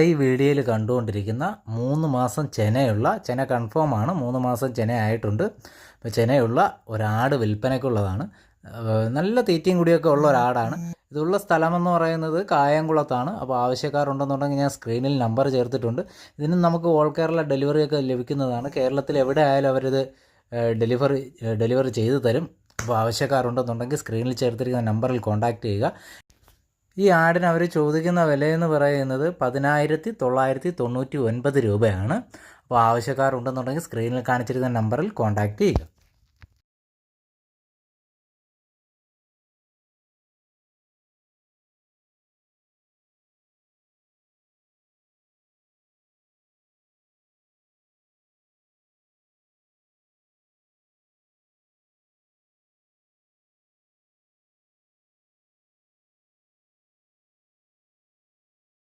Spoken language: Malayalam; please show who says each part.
Speaker 1: ഈ വീഡിയോയിൽ കണ്ടുകൊണ്ടിരിക്കുന്ന 3 മാസം ചെന കൺഫേം ആണ്. 3 മാസം ചെന ആയിട്ടുണ്ട്. അപ്പോൾ ചെനയുള്ള ഒരാട് വിൽപ്പനയ്ക്കുള്ളതാണ്. നല്ല തീറ്റയും കൂടിയൊക്കെ ഉള്ള ഒരാടാണ്. ഇതുള്ള സ്ഥലമെന്ന് പറയുന്നത് കായംകുളത്താണ്. അപ്പോൾ ആവശ്യക്കാരുണ്ടെന്നുണ്ടെങ്കിൽ ഞാൻ സ്ക്രീനിൽ നമ്പർ ചേർത്തിട്ടുണ്ട്. ഇതിന് നമുക്ക് ഓൾ കേരള ഡെലിവറിയൊക്കെ ലഭിക്കുന്നതാണ്. കേരളത്തിൽ എവിടെ ആയാലും അവരിത് ഡെലിവറി ചെയ്തു തരും. അപ്പോൾ ആവശ്യക്കാരുണ്ടെന്നുണ്ടെങ്കിൽ സ്ക്രീനിൽ ചേർത്തിരിക്കുന്ന നമ്പറിൽ കോൺടാക്റ്റ് ചെയ്യുക. ഈ ആടിന് അവർ ചോദിക്കുന്ന വിലയെന്ന് പറയുന്നത് 10,999 രൂപയാണ്. അപ്പോൾ ആവശ്യക്കാരുണ്ടെന്നുണ്ടെങ്കിൽ സ്ക്രീനിൽ കാണിച്ചിരിക്കുന്ന നമ്പറിൽ കോൺടാക്റ്റ് ചെയ്യുക.